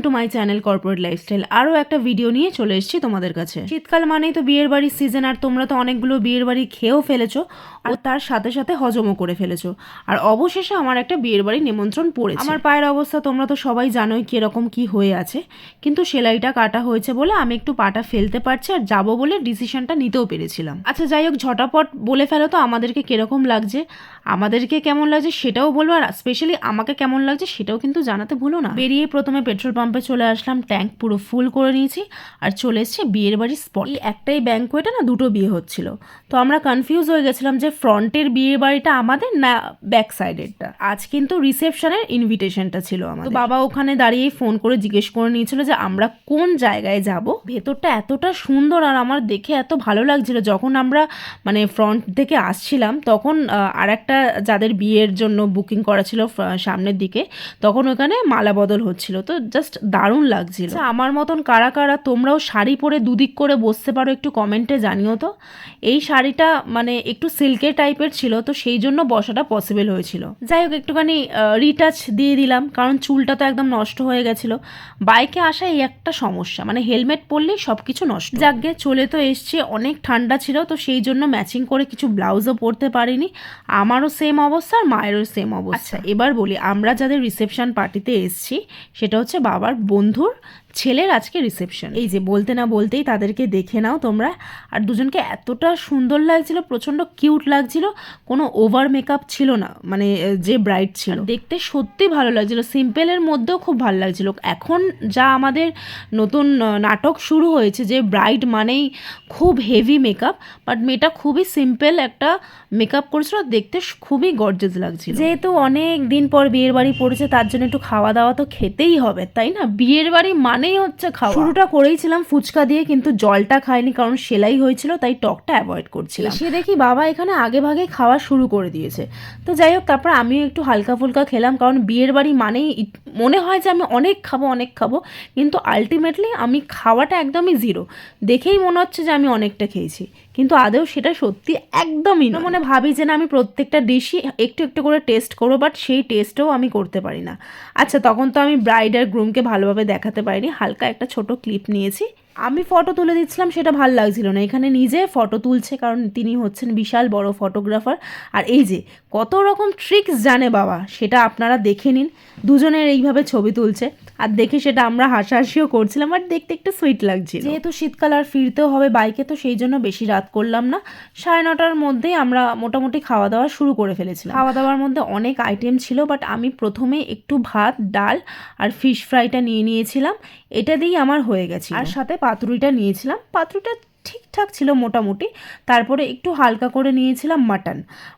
To my channel corporate lifestyle. আরও একটা video নিয়ে চলে এসেছি তোমাদের কাছে। শীতকাল মানেই তো বিয়ের বাড়ির সিজন, আর তোমরা তো অনেকগুলো বিয়ের বাড়ি খেয়েও ফেলেছো ও তার সাথে সাথে হজমও করে ফেলেছো। আর অবশেষে আমার একটা বিয়ের বাড়ি নিমন্ত্রণ পড়েছে। আমার পায়ের অবস্থা তোমরা তো সবাই জানোই কিরকম কি হয়ে আছে, কিন্তু সেলাইটা কাটা হয়েছে বলে আমি একটু পাটা ফেলতে পারছি, আর যাবো বলে ডিসিশনটা নিতেও পেরেছিলাম। আচ্ছা যাই হোক, ঝটাপট বলে ফেলো তো আমাদেরকে কিরকম লাগছে, আমাদেরকে কেমন লাগছে সেটাও বলবো, আর স্পেশালি আমাকে কেমন লাগছে সেটাও কিন্তু জানাতে ভুলো না। বেরিয়ে প্রথমে পেট্রোল পাম্পে চলে আসলাম, ট্যাঙ্ক পুরো ফুল করে নিয়েছি আর চলে এসেছি বিয়ের বাড়ির স্পট। এই একটাই ব্যাঙ্কোয়েটে না দুটো বিয়ে হচ্ছিল, তো আমরা কনফিউজ হয়ে গেছিলাম যে ফ্রন্টের বিয়ের বাড়িটা আমাদের না ব্যাক সাইডেরটা। আজ কিন্তু রিসেপশনের ইনভিটেশনটা ছিল আমাদের। তো বাবা ওখানে দাঁড়িয়েই ফোন করে জিজ্ঞেস করে নিয়েছিল যে আমরা কোন জায়গায় যাব। ভেতরটা এতটা সুন্দর আর আমার দেখে এত ভালো লাগছিল। যখন আমরা মানে ফ্রন্ট থেকে আসছিলাম তখন আর একটা যাদের বিয়ের জন্য বুকিং করা ছিল সামনের দিকে, তখন ওখানে মালা বদল হচ্ছিল, তো জাস্ট দারুণ লাগছিল। আমার মতন কারা কারা তোমরাও শাড়ি পরে দুদিক করে বসতে পারো একটু কমেন্টে জানিও তো। এই শাড়িটা মানে একটু সিল্কের টাইপের ছিল, তো সেই জন্য বসাটা পসিবল হয়েছিল। যাই হোক, একটুখানি রিটাচ দিয়ে দিলাম কারণ চুলটা তো একদম নষ্ট হয়ে গেছিলো। বাইকে আসা এই একটা সমস্যা, মানে হেলমেট পরলেই সব কিছু নষ্ট। যাকগে চলে তো এসছে, অনেক ঠান্ডা ছিল তো সেই জন্য ম্যাচিং করে কিছু ব্লাউজও পরতে পারিনি। আমারও সেম অবস্থা আর মায়েরও সেম অবস্থা। আচ্ছা এবার বলি, আমরা যাদের রিসেপশন পার্টিতে এসছি সেটা হচ্ছে বাবার বন্ধুর ছেলের আজকে রিসেপশন। এই যে বলতে না বলতেই তাদেরকে দেখে নাও তোমরা। আর দুজনকে এতটা সুন্দর লাগছিল, প্রচণ্ড কিউট লাগছিল, কোনো ওভার মেকআপ ছিল না, মানে যে ব্রাইড ছিল দেখতে সত্যি ভালো লাগছিল। সিম্পলের মধ্যেও খুব ভালো লাগছিল। এখন যা আমাদের নতুন নাটক শুরু হয়েছে যে ব্রাইড মানেই খুব হেভি মেকআপ, বাট মেয়েটা খুবই সিম্পল একটা মেকআপ করেছিল, দেখতে খুবই গর্জিয়াস লাগছিল। যেহেতু অনেক দিন পর বিয়ের বাড়ি পড়েছে তার জন্য একটু খাওয়া দাওয়া তো খেতেই হবে, তাই না? বিয়ের বাড়ি মানেই হচ্ছে খাওয়া। শুরুটা করেইছিলাম ফুচকা দিয়ে, কিন্তু জলটা খাইনি কারণ সেলাই হয়েছিল, তাই টকটা অ্যাভয়েড করছিলাম। সে দেখি বাবা এখানে আগে ভাগে খাওয়া শুরু করে দিয়েছে। তো যাই হোক, তারপর আমিও একটু হালকা ফুলকা খেলাম, কারণ বিয়ের বাড়ি মানেই মনে হয় যে আমি অনেক খাবো, কিন্তু আলটিমেটলি আমি খাওয়াটা একদমই জিরো। দেখেই মনে হচ্ছে যে আমি অনেকটা খেয়েছি, কিন্তু আদৌ সেটা সত্যি একদমই না। মনে ভাবি যে না আমি প্রত্যেকটা ডিশই একটু একটু করে টেস্ট করবো, বাট সেই টেস্টও আমি করতে পারি না। আচ্ছা তখন তো আমি ব্রাইড আর গ্রুমকে ভালোভাবে দেখাতে পারিনি, হালকা একটা ছোট ক্লিপ নিয়েছি। আমি ফটো তুলে দিচ্ছিলাম, সেটা ভালো লাগছিল না। এখানে নিজে ফটো তুলছে কারণ তিনি হচ্ছেন বিশাল বড় ফটোগ্রাফার। আর এই যে কত রকম ট্রিক্স জানে বাবা, সেটা আপনারা দেখে নিন। দুজনের এইভাবে ছবি তুলছে আর দেখে সেটা আমরা হাসাহাসিও করছিলাম, আর দেখতে একটু সুইট লাগছিল। যেহেতু শীতকাল আর ফিরতেও হবে বাইকে, তো সেই জন্য বেশি রাত করলাম না। 9:30টার মধ্যেই আমরা মোটামুটি খাওয়া দাওয়া শুরু করে ফেলেছিলাম। খাওয়া দাওয়ার মধ্যে অনেক আইটেম ছিল, বাট আমি প্রথমে একটু ভাত, ডাল আর ফিশ ফ্রাইটা নিয়ে নিয়েছিলাম। এটা দিয়েই আমার হয়ে গেছে। আর সাথে পাতুরিটা নিয়েছিলাম, পাতুরিটা ঠিকঠাক ছিল মোটামুটি। তারপরে একটু হালকা করে নিয়েছিলাম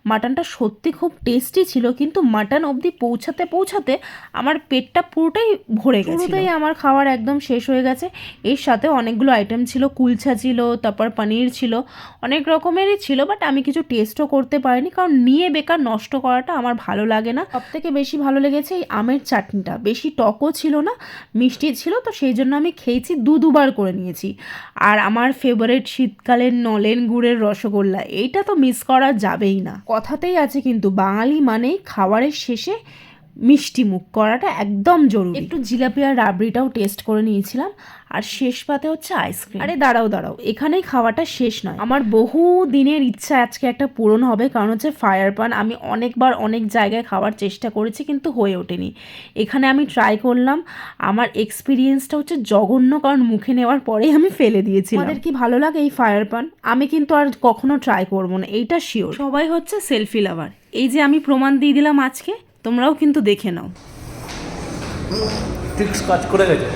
মাটনটা সত্যি খুব টেস্টি ছিল, কিন্তু মাটন অবধি পৌঁছাতে আমার পেটটা পুরোটাই ভরে গেছে। পুরোটাই আমার খাওয়ার একদম শেষ হয়ে গেছে। এর সাথে অনেকগুলো আইটেম ছিল, কুলচা ছিল, তারপর পনির ছিল, অনেক রকমেরই ছিল, বাট আমি কিছু টেস্টও করতে পারিনি কারণ নিয়ে বেকার নষ্ট করাটা আমার ভালো লাগে না। সবথেকে বেশি ভালো লেগেছে এই আমের চাটনিটা, বেশি টকও ছিল না, মিষ্টি ছিল, তো সেই জন্য আমি খেয়েছি, দুবার করে নিয়েছি। আর আমার ফেভারিট শীতকালের নলেন গুড়ের রসগোল্লা, এইটা তো মিস করা যাবেই না। কথাতেই আছে কিন্তু বাঙালি মানেই খাবারের শেষে মিষ্টি মুখ করাটা একদম জরুরি। একটু জিলাপি আর রাবড়িটাও টেস্ট করে নিয়েছিলাম, আর শেষ পাতে হচ্ছে আইসক্রিম। আরে দাঁড়াও এখানেই খাওয়াটা শেষ নয়। আমার বহু দিনের ইচ্ছা আজকে একটা পূরণ হবে, কারণ হচ্ছে ফায়ার পান আমি অনেকবার অনেক জায়গায় খাওয়ার চেষ্টা করেছি কিন্তু হয়ে ওঠেনি। এখানে আমি ট্রাই করলাম, আমার এক্সপিরিয়েন্সটা হচ্ছে জঘন্য, কারণ মুখে নেওয়ার পরেই আমি ফেলে দিয়েছি। আমাদের কি ভালো লাগে এই ফায়ার পান, আমি কিন্তু আর কখনো ট্রাই করবো না, এইটা শিওর। সবাই হচ্ছে সেলফি লাভার, এই যে আমি প্রমাণ দিয়ে দিলাম আজকে, তোমরাও কিন্তু দেখে নাও। ট্রিক্স কাজ করে গেছে।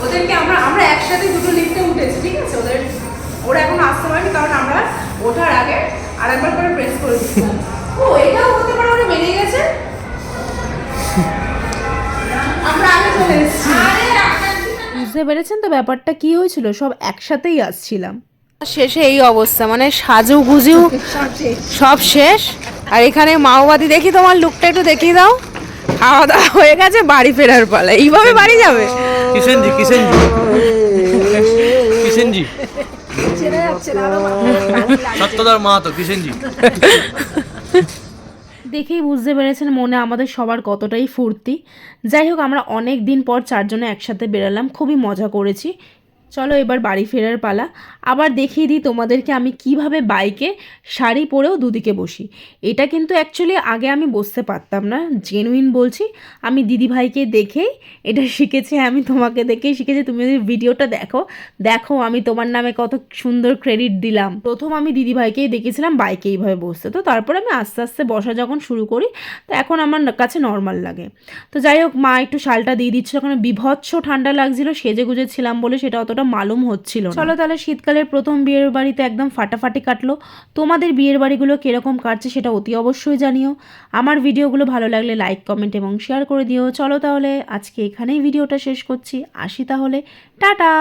ওদেরকে আমরা একসাথে দুটো লিফটে উঠেছি, ঠিক আছে? ওরা এখন আসতে পারেনি কারণ আমরা ওঠার আগে আরেকবার করে প্রেস করে দিচ্ছিলাম। ও এটাও হতে পারে ওরা বেরিয়ে গেছে, আমরা আগে চলে এসেছি। বুঝতে পেরেছেন তো ব্যাপারটা কি হয়েছিল? সব একসাথেই আসছিলাম, শেষে এই অবস্থা, মানে সাজু গুজু সব শেষ। আর এখানে মাওবাদী, দেখি তোমার লুকটা একটু দেখিয়ে দাও। খাওয়া দাওয়া হয়ে গেছে, বাড়ি ফেরার পালা। এইভাবে বাড়ি যাবে? কিষেনজি সত্যদার মা তো কিষেনজি। দেখেই বুঝতে পেরেছেন মনে আমাদের সবার কতটাই ফুর্তি। যাই হোক, আমরা অনেক দিন পর চারজনে একসাথে বেরালাম, খুবই মজা করেছি। চলো এবার বাড়ি ফেরার পালা। আবার দেখিয়ে দিই তোমাদেরকে আমি কিভাবে বাইকে শাড়ি পরেও দুদিকে বসি। এটা কিন্তু অ্যাকচুয়ালি আগে আমি বসতে পারতাম না, জেনুইন বলছি। আমি দিদিভাইকে দেখেই এটা শিখেছি, আমি তোমাকে দেখেই শিখেছি। তুমি যদি ভিডিওটা দেখো, দেখো আমি তোমার নামে কত সুন্দর ক্রেডিট দিলাম। প্রথম আমি দিদিভাইকেই দেখেছিলাম বাইকে এইভাবে বসতে, তো তারপরে আমি আস্তে আস্তে বসা যখন শুরু করি, তো এখন আমার কাছে নর্মাল লাগে। তো যাই হোক, মা একটু শালটা দিয়ে দিচ্ছিল, ওখানে বিভৎস ঠান্ডা লাগছিল, সেজে গুজে ছিলাম বলে সেটা অতটা মালুম হচ্ছিল না। চলো তাহলে শীতকালের প্রথম বিয়ের বাড়িতে একদম ফাটাফাটি কাটলো। তোমাদের বিয়ের বাড়িগুলো কিরকম কাটছে সেটা অতি অবশ্যই জানিও। আমার ভিডিওগুলো ভালো লাগলে লাইক, কমেন্ট এবং শেয়ার করে দিও। চলো তাহলে আজকে এখানেই ভিডিওটা শেষ করছি, আসি তাহলে, টাটা।